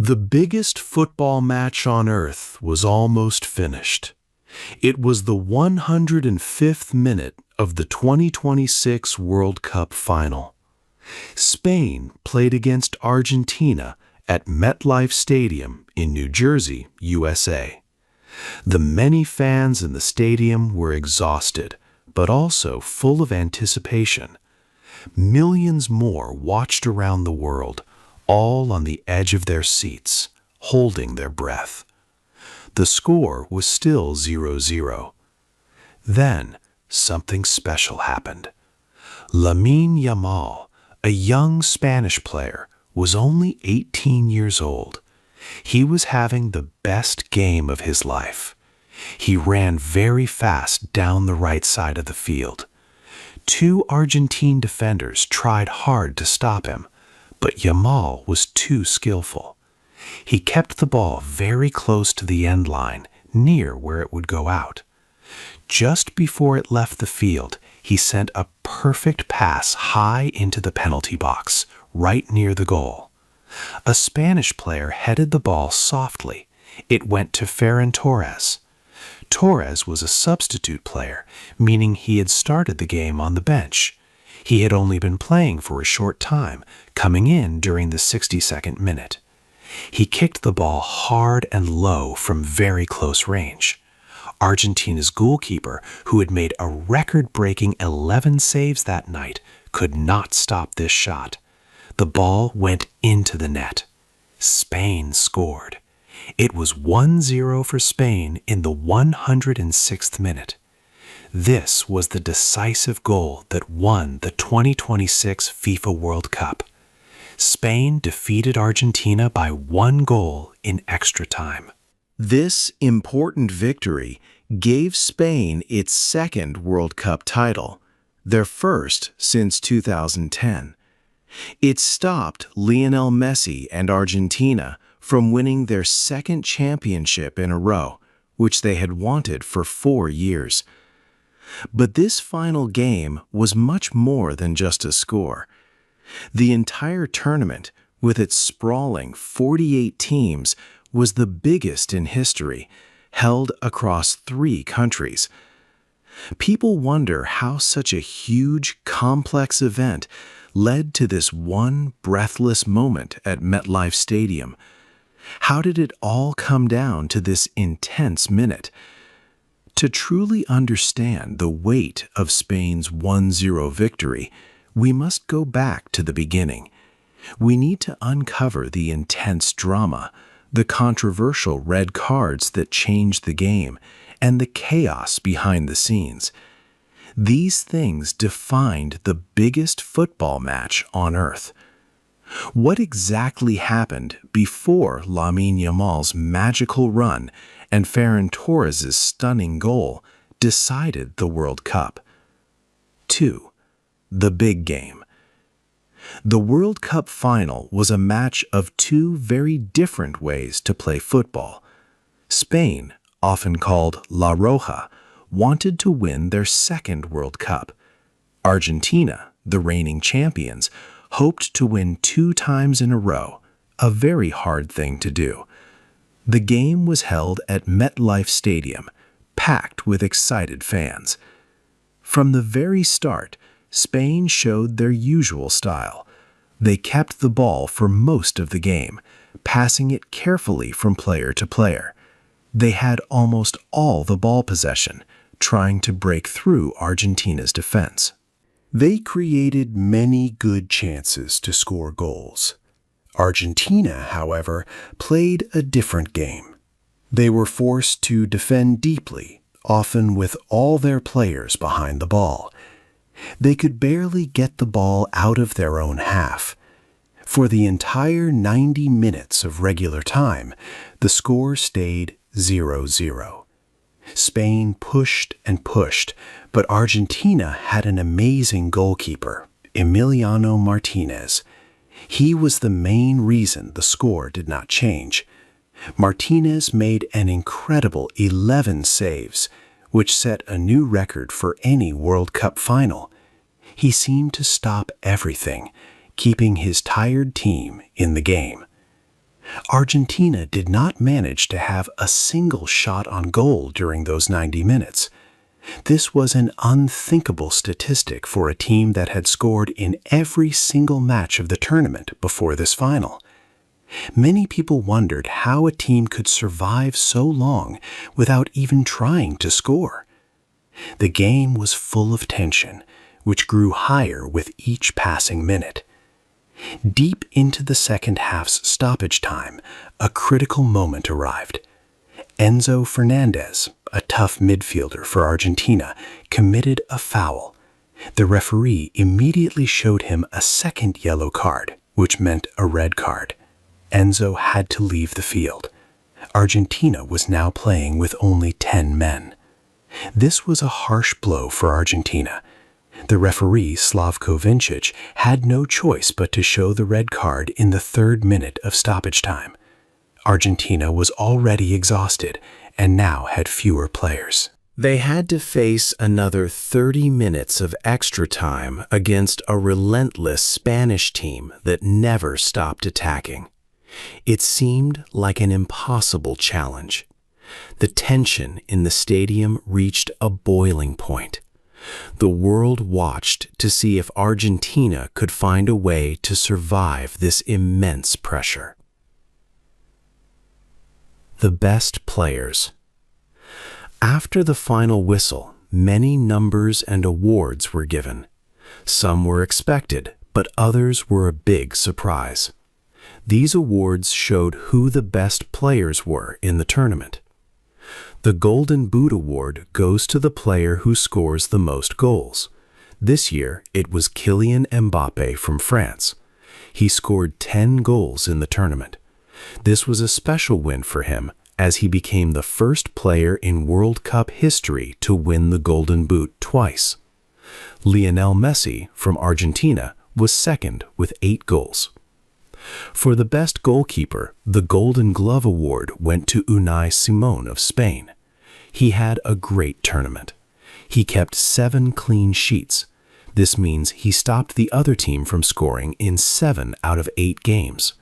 The biggest football match on earth was almost finished. It was the 105th minute of the 2026 World Cup final. Spain played against Argentina at MetLife Stadium in New Jersey, USA. The many fans in the stadium were exhausted, but also full of anticipation. Millions more watched around the world, all on the edge of their seats, holding their breath. The score was still 0-0. Then, something special happened. Lamine Yamal, a young Spanish player, was only 18 years old. He was having the best game of his life. He ran very fast down the right side of the field. Two Argentine defenders tried hard to stop him, but Yamal was too skillful. He kept the ball very close to the end line, near where it would go out. Just before it left the field, he sent a perfect pass high into the penalty box, right near the goal. A Spanish player headed the ball softly. It went to Ferran Torres. Torres was a substitute player, meaning he had started the game on the bench. He had only been playing for a short time, coming in during the 62nd minute. He kicked the ball hard and low from very close range. Argentina's goalkeeper, who had made a record-breaking 11 saves that night, could not stop this shot. The ball went into the net. Spain scored. It was 1-0 for Spain in the 106th minute. This was the decisive goal that won the 2026 FIFA World Cup. Spain defeated Argentina by 1 goal in extra time. This important victory gave Spain its second World Cup title, their first since 2010. It stopped Lionel Messi and Argentina from winning their second championship in a row, which they had wanted for 4 years. But this final game was much more than just a score. The entire tournament, with its sprawling 48 teams, was the biggest in history, held across 3 countries. People wonder how such a huge, complex event led to this one breathless moment at MetLife Stadium. How did it all come down to this intense minute? To truly understand the weight of Spain's 1-0 victory, we must go back to the beginning. We need to uncover the intense drama, the controversial red cards that changed the game, and the chaos behind the scenes. These things defined the biggest football match on earth. What exactly happened before Lamine Yamal's magical run and Ferran Torres' stunning goal decided the World Cup? 2. The big game. The World Cup final was a match of 2 very different ways to play football. Spain, often called La Roja, wanted to win their second World Cup. Argentina, the reigning champions, hoped to win 2 times in a row, a very hard thing to do. The game was held at MetLife Stadium, packed with excited fans. From the very start, Spain showed their usual style. They kept the ball for most of the game, passing it carefully from player to player. They had almost all the ball possession, trying to break through Argentina's defense. They created many good chances to score goals. Argentina, however, played a different game. They were forced to defend deeply, often with all their players behind the ball. They could barely get the ball out of their own half. For the entire 90 minutes of regular time, the score stayed 0-0. Spain pushed and pushed, but Argentina had an amazing goalkeeper, Emiliano Martinez. He was the main reason the score did not change. Martinez made an incredible 11 saves, which set a new record for any World Cup final. He seemed to stop everything, keeping his tired team in the game. Argentina did not manage to have a single shot on goal during those 90 minutes. This was an unthinkable statistic for a team that had scored in every single match of the tournament before this final. Many people wondered how a team could survive so long without even trying to score. The game was full of tension, which grew higher with each passing minute. Deep into the second half's stoppage time, a critical moment arrived. Enzo Fernandez, a tough midfielder for Argentina, committed a foul. The referee immediately showed him a second yellow card, which meant a red card. Enzo had to leave the field. Argentina was now playing with only 10 men. This was a harsh blow for Argentina. The referee, Slavko Vincic, had no choice but to show the red card in the 3rd minute of stoppage time. Argentina was already exhausted and now had fewer players. They had to face another 30 minutes of extra time against a relentless Spanish team that never stopped attacking. It seemed like an impossible challenge. The tension in the stadium reached a boiling point. The world watched to see if Argentina could find a way to survive this immense pressure. The best players. After the final whistle, many numbers and awards were given. Some were expected, but others were a big surprise. These awards showed who the best players were in the tournament. The Golden Boot Award goes to the player who scores the most goals. This year, it was Kylian Mbappé from France. He scored 10 goals in the tournament. This was a special win for him, as he became the first player in World Cup history to win the Golden Boot twice. Lionel Messi from Argentina was second with 8 goals. For the best goalkeeper, the Golden Glove Award went to Unai Simón of Spain. He had a great tournament. He kept 7 clean sheets. This means he stopped the other team from scoring in 7 out of 8 games.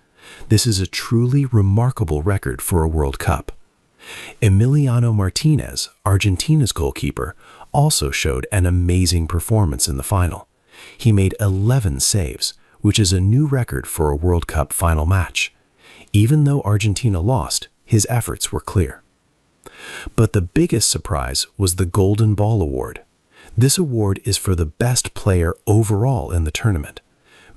This is a truly remarkable record for a World Cup. Emiliano Martinez, Argentina's goalkeeper, also showed an amazing performance in the final. He made 11 saves, which is a new record for a World Cup final match. Even though Argentina lost, his efforts were clear. But the biggest surprise was the Golden Ball Award. This award is for the best player overall in the tournament.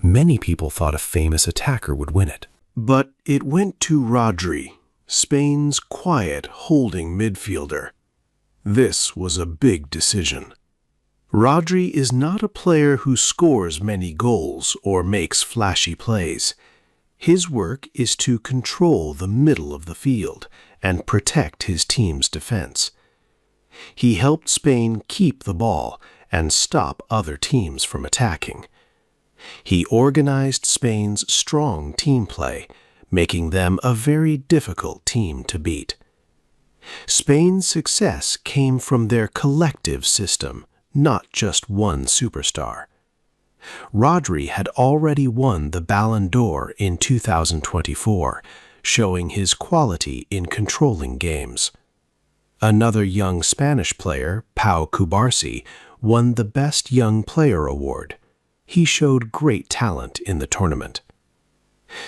Many people thought a famous attacker would win it. But it went to Rodri, Spain's quiet holding midfielder. This was a big decision. Rodri is not a player who scores many goals or makes flashy plays. His work is to control the middle of the field and protect his team's defense. He helped Spain keep the ball and stop other teams from attacking. He organized Spain's strong team play, making them a very difficult team to beat. Spain's success came from their collective system, not just one superstar. Rodri had already won the Ballon d'Or in 2024, showing his quality in controlling games. Another young Spanish player, Pau Cubarsí, won the Best Young Player award. He showed great talent in the tournament.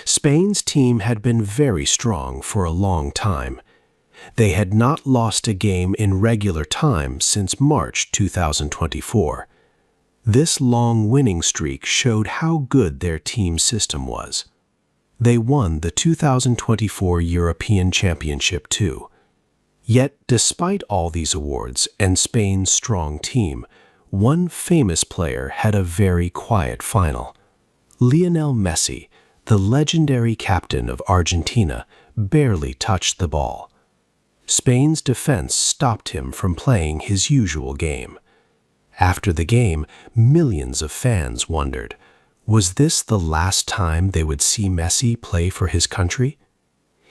Spain's team had been very strong for a long time. They had not lost a game in regular time since March 2024. This long winning streak showed how good their team system was. They won the 2024 European Championship too. Yet, despite all these awards and Spain's strong team, one famous player had a very quiet final. Lionel Messi, the legendary captain of Argentina, barely touched the ball. Spain's defense stopped him from playing his usual game. After the game, millions of fans wondered, was this the last time they would see Messi play for his country?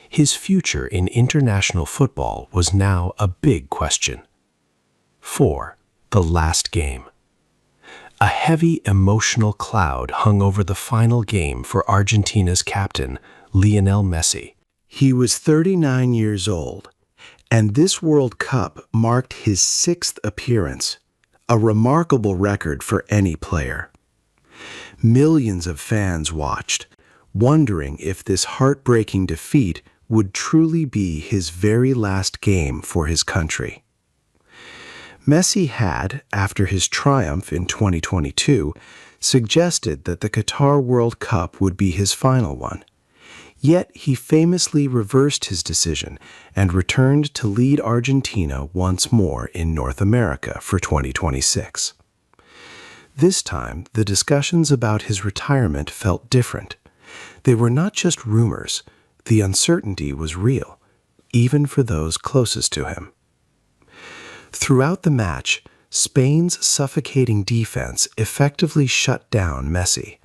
His future in international football was now a big question. 4. The last game. A heavy emotional cloud hung over the final game for Argentina's captain, Lionel Messi. He was 39 years old, and this World Cup marked his 6th appearance, a remarkable record for any player. Millions of fans watched, wondering if this heartbreaking defeat would truly be his very last game for his country. Messi had, after his triumph in 2022, suggested that the Qatar World Cup would be his final one. Yet he famously reversed his decision and returned to lead Argentina once more in North America for 2026. This time, the discussions about his retirement felt different. They were not just rumors. The uncertainty was real, even for those closest to him. Throughout the match, Spain's suffocating defense effectively shut down Messi.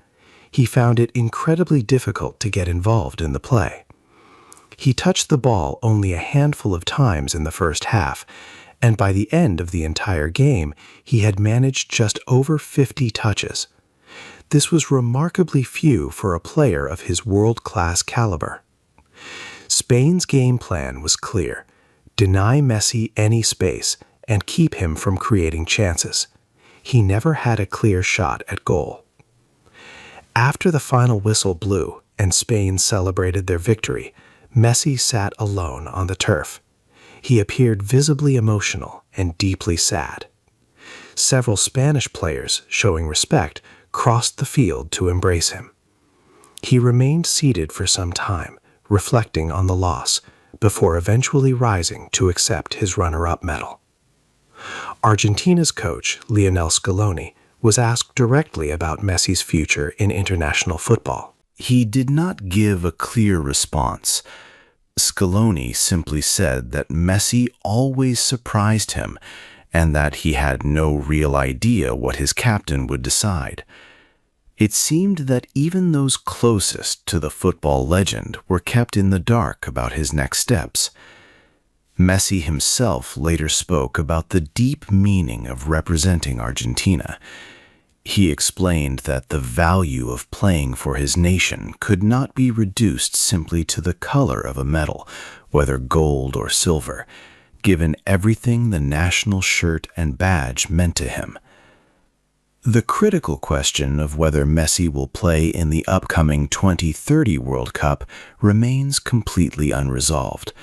He found it incredibly difficult to get involved in the play. He touched the ball only a handful of times in the first half, and by the end of the entire game, he had managed just over 50 touches. This was remarkably few for a player of his world-class caliber. Spain's game plan was clear: deny Messi any space and keep him from creating chances. He never had a clear shot at goal. After the final whistle blew and Spain celebrated their victory, Messi sat alone on the turf. He appeared visibly emotional and deeply sad. Several Spanish players, showing respect, crossed the field to embrace him. He remained seated for some time, reflecting on the loss, before eventually rising to accept his runner-up medal. Argentina's coach, Lionel Scaloni, was asked directly about Messi's future in international football. He did not give a clear response. Scaloni simply said that Messi always surprised him and that he had no real idea what his captain would decide. It seemed that even those closest to the football legend were kept in the dark about his next steps. Messi himself later spoke about the deep meaning of representing Argentina. He explained that the value of playing for his nation could not be reduced simply to the color of a medal, whether gold or silver, given everything the national shirt and badge meant to him. The critical question of whether Messi will play in the upcoming 2030 World Cup remains completely unresolved.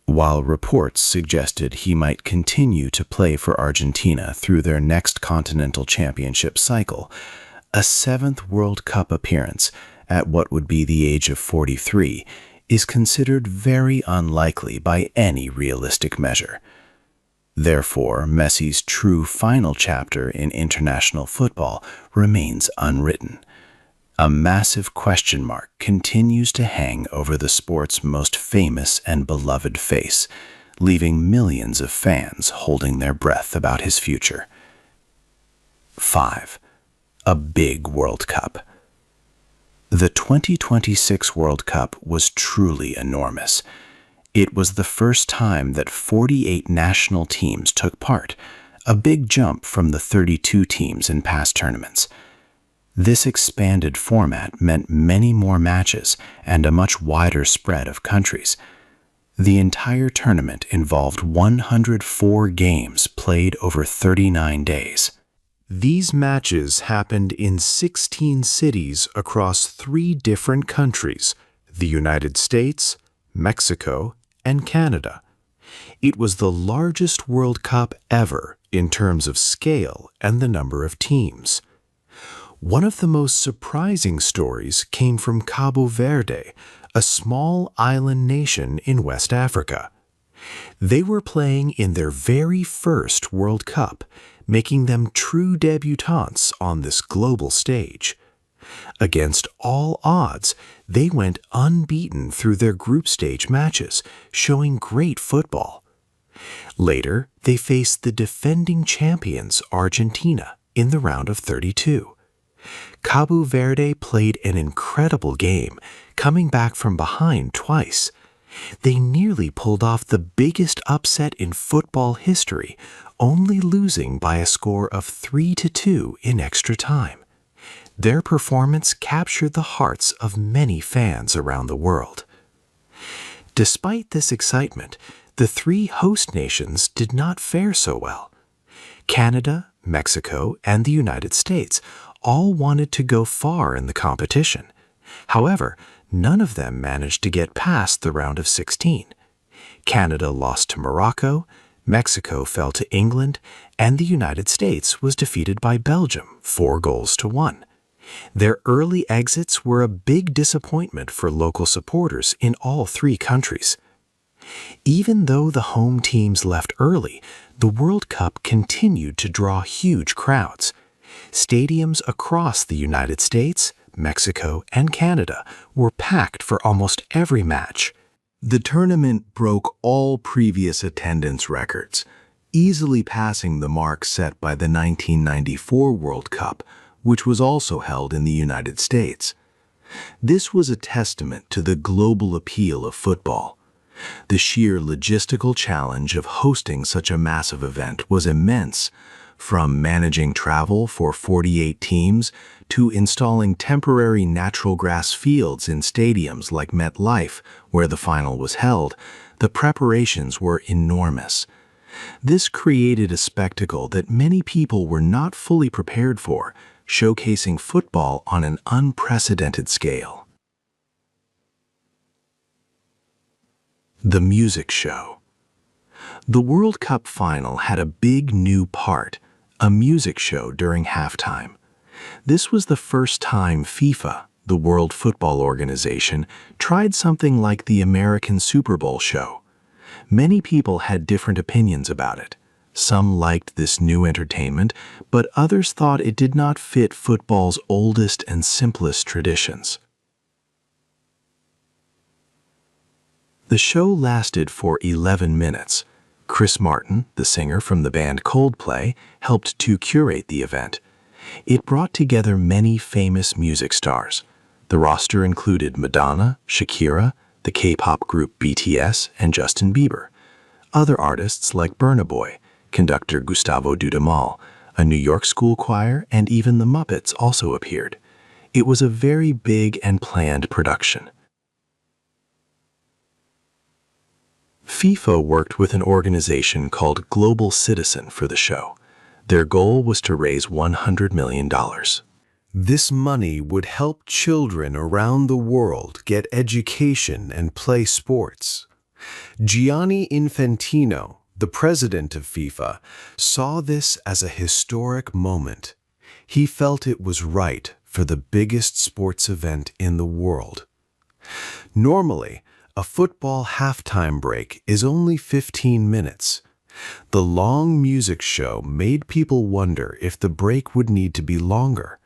While reports suggested he might continue to play for Argentina through their next continental championship cycle, a 7th World Cup appearance at what would be the age of 43 is considered very unlikely by any realistic measure. Therefore, Messi's true final chapter in international football remains unwritten. A massive question mark continues to hang over the sport's most famous and beloved face, leaving millions of fans holding their breath about his future. 5. A big World Cup. The 2026 World Cup was truly enormous. It was the first time that 48 national teams took part, a big jump from the 32 teams in past tournaments. This expanded format meant many more matches and a much wider spread of countries. The entire tournament involved 104 games played over 39 days. These matches happened in 16 cities across 3 different countries: the United States, Mexico, and Canada. It was the largest World Cup ever in terms of scale and the number of teams. One of the most surprising stories came from Cabo Verde, a small island nation in West Africa. They were playing in their very first World Cup, making them true debutantes on this global stage. Against all odds, they went unbeaten through their group stage matches, showing great football. Later, they faced the defending champions Argentina in the round of 32. Cabo Verde played an incredible game, coming back from behind twice. They nearly pulled off the biggest upset in football history, only losing by a score of 3-2 in extra time. Their performance captured the hearts of many fans around the world. Despite this excitement, the three host nations did not fare so well. Canada, Mexico, and the United States all wanted to go far in the competition. However, none of them managed to get past the round of 16. Canada lost to Morocco, Mexico fell to England, and the United States was defeated by Belgium 4-1. Their early exits were a big disappointment for local supporters in all three countries. Even though the home teams left early, the World Cup continued to draw huge crowds. Stadiums across the United States, Mexico, and Canada were packed for almost every match. The tournament broke all previous attendance records, easily passing the mark set by the 1994 World Cup, which was also held in the United States. This was a testament to the global appeal of football. The sheer logistical challenge of hosting such a massive event was immense, from managing travel for 48 teams to installing temporary natural grass fields in stadiums like MetLife, where the final was held. The preparations were enormous. This created a spectacle that many people were not fully prepared for, showcasing football on an unprecedented scale. The music show. The World Cup final had a big new part, a music show during halftime. This was the first time FIFA, the World Football Organization, tried something like the American Super Bowl show. Many people had different opinions about it. Some liked this new entertainment, but others thought it did not fit football's oldest and simplest traditions. The show lasted for 11 minutes. Chris Martin, the singer from the band Coldplay, helped to curate the event. It brought together many famous music stars. The roster included Madonna, Shakira, the K-pop group BTS, and Justin Bieber. Other artists like Burna Boy, conductor Gustavo Dudamel, a New York school choir, and even the Muppets also appeared. It was a very big and planned production. FIFA worked with an organization called Global Citizen for the show. Their goal was to raise $100 million. This money would help children around the world get education and play sports. Gianni Infantino, the president of FIFA, saw this as a historic moment. He felt it was right for the biggest sports event in the world. Normally, a football halftime break is only 15 minutes. The long music show made people wonder if the break would need to be longer.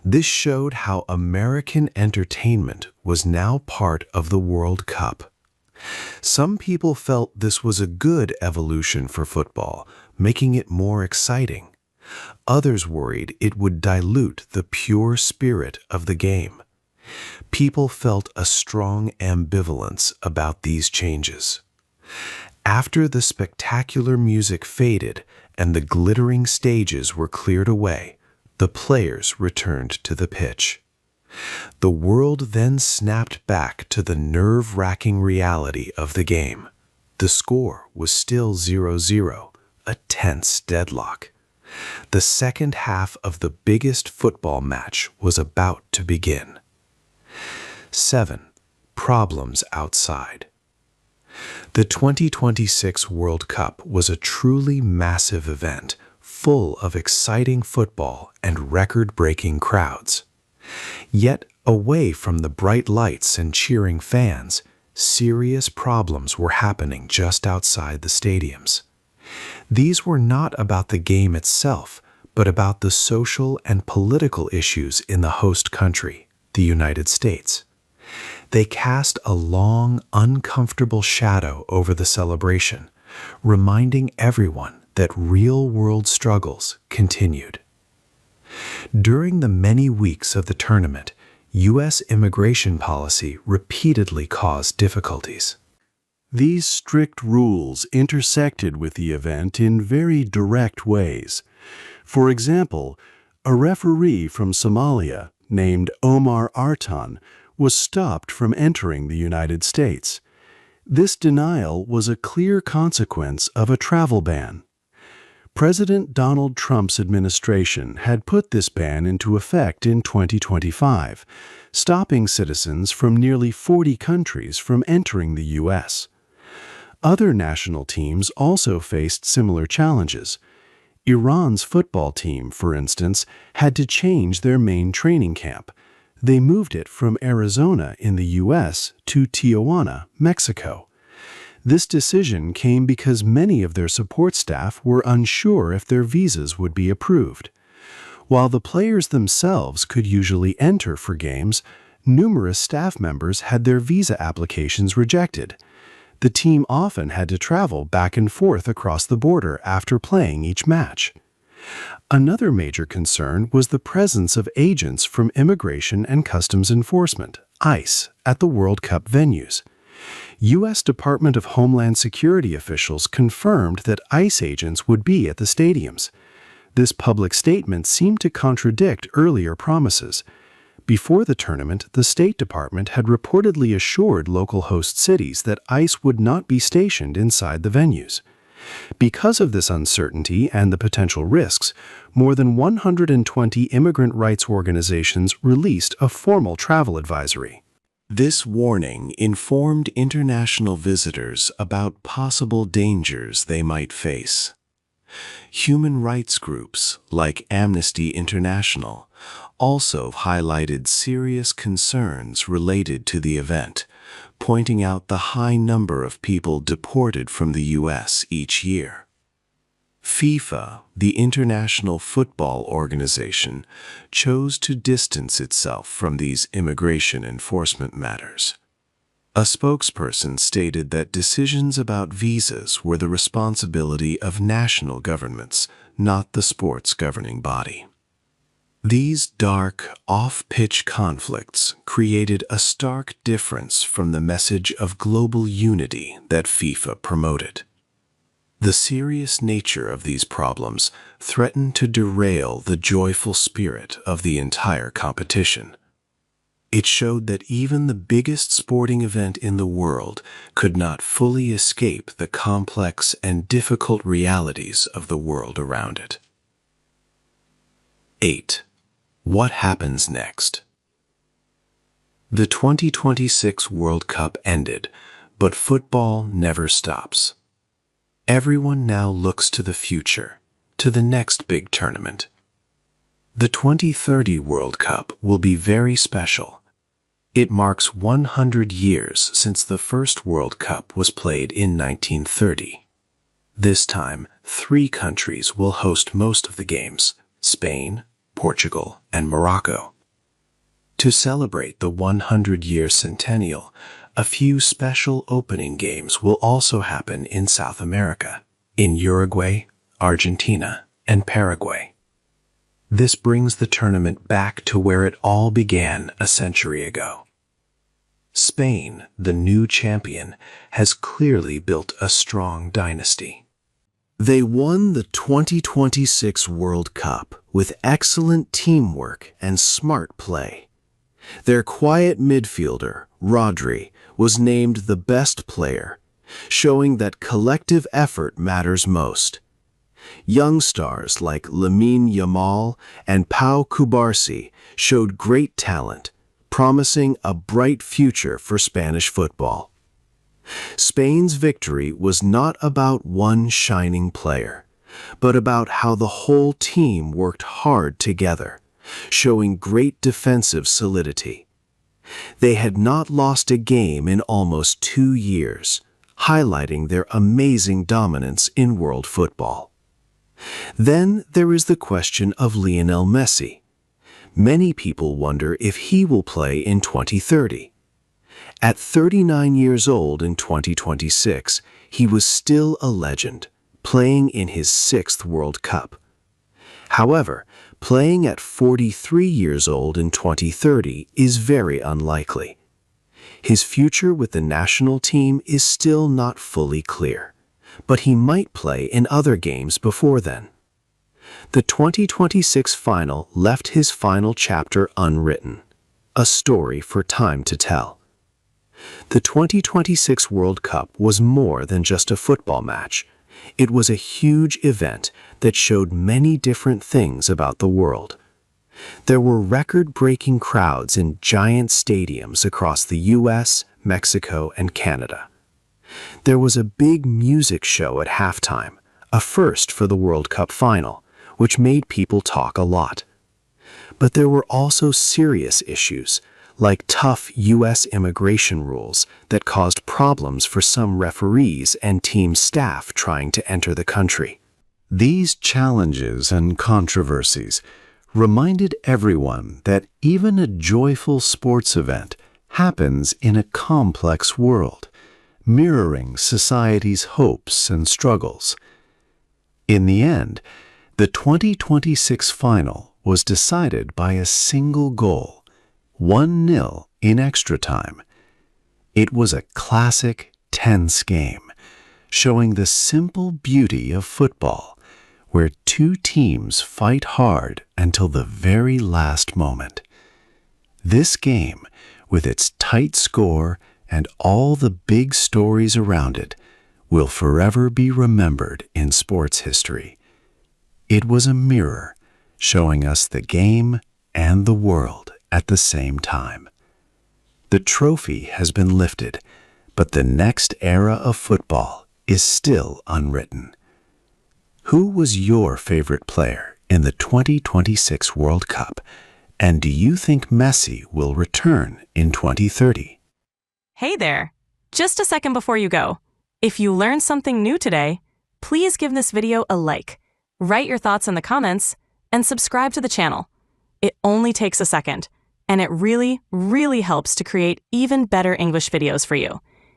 This showed how American entertainment was now part of the World Cup. Some people felt this was a good evolution for football, making it more exciting. Others worried it would dilute the pure spirit of the game. People felt a strong ambivalence about these changes. After the spectacular music faded and the glittering stages were cleared away, the players returned to the pitch. The world then snapped back to the nerve-wracking reality of the game. The score was still 0-0, a tense deadlock. The second half of the biggest football match was about to begin. 7. Problems outside. The 2026 World Cup was a truly massive event, full of exciting football and record-breaking crowds. Yet, away from the bright lights and cheering fans, serious problems were happening just outside the stadiums. These were not about the game itself, but about the social and political issues in the host country, the United States. They cast a long, uncomfortable shadow over the celebration, reminding everyone that real-world struggles continued. During the many weeks of the tournament, U.S. immigration policy repeatedly caused difficulties. These strict rules intersected with the event in very direct ways. For example, a referee from Somalia named Omar Artan was stopped from entering the United States. This denial was a clear consequence of a travel ban. President Donald Trump's administration had put this ban into effect in 2025, stopping citizens from nearly 40 countries from entering the U.S. Other national teams also faced similar challenges. Iran's football team, for instance, had to change their main training camp. They moved it from Arizona in the U.S. to Tijuana, Mexico. This decision came because many of their support staff were unsure if their visas would be approved. While the players themselves could usually enter for games, numerous staff members had their visa applications rejected. The team often had to travel back and forth across the border after playing each match. Another major concern was the presence of agents from Immigration and Customs Enforcement, ICE, at the World Cup venues. U.S. Department of Homeland Security officials confirmed that ICE agents would be at the stadiums. This public statement seemed to contradict earlier promises. Before the tournament, the State Department had reportedly assured local host cities that ICE would not be stationed inside the venues. Because of this uncertainty and the potential risks, more than 120 immigrant rights organizations released a formal travel advisory. This warning informed international visitors about possible dangers they might face. Human rights groups like Amnesty International also highlighted serious concerns related to the event, pointing out the high number of people deported from the U.S. each year. FIFA, the international football organization, chose to distance itself from these immigration enforcement matters. A spokesperson stated that decisions about visas were the responsibility of national governments, not the sport's governing body. These dark, off-pitch conflicts created a stark difference from the message of global unity that FIFA promoted. The serious nature of these problems threatened to derail the joyful spirit of the entire competition. It showed that even the biggest sporting event in the world could not fully escape the complex and difficult realities of the world around it. 8. What happens next? The 2026 World Cup ended, but football never stops. Everyone now looks to the future, to the next big tournament. The 2030 World Cup will be very special. It marks 100 years since the first World Cup was played in 1930. This time, 3 countries will host most of the games: Spain, Portugal, and Morocco. To celebrate the 100-year centennial, a few special opening games will also happen in South America, in Uruguay, Argentina, and Paraguay. This brings the tournament back to where it all began a century ago. Spain, the new champion, has clearly built a strong dynasty. They won the 2026 World Cup with excellent teamwork and smart play. Their quiet midfielder, Rodri, was named the best player, showing that collective effort matters most. Young stars like Lamine Yamal and Pau Cubarsí showed great talent, promising a bright future for Spanish football. Spain's victory was not about one shining player, but about how the whole team worked hard together, showing great defensive solidity. They had not lost a game in almost 2 years, highlighting their amazing dominance in world football. Then there is the question of Lionel Messi. Many people wonder if he will play in 2030. At 39 years old in 2026, he was still a legend, playing in his 6th World Cup. However, playing at 43 years old in 2030 is very unlikely. His future with the national team is still not fully clear, but he might play in other games before then. The 2026 final left his final chapter unwritten, a story for time to tell. The 2026 World Cup was more than just a football match. It was a huge event that showed many different things about the world. There were record-breaking crowds in giant stadiums across the US, Mexico, and Canada. There was a big music show at halftime, a first for the World Cup final, which made people talk a lot. But there were also serious issues, like tough US immigration rules that caused problems for some referees and team staff trying to enter the country. These challenges and controversies reminded everyone that even a joyful sports event happens in a complex world, mirroring society's hopes and struggles. In the end, the 2026 final was decided by a single goal, 1-0 in extra time. It was a classic, tense game, showing the simple beauty of football, where two teams fight hard until the very last moment. This game, with its tight score and all the big stories around it, will forever be remembered in sports history. It was a mirror showing us the game and the world at the same time. The trophy has been lifted, but the next era of football is still unwritten. Who was your favorite player in the 2026 World Cup, and do you think Messi will return in 2030? Hey there! Just a second before you go. If you learned something new today, please give this video a like, write your thoughts in the comments, and subscribe to the channel. It only takes a second, and it really, really helps to create even better English videos for you.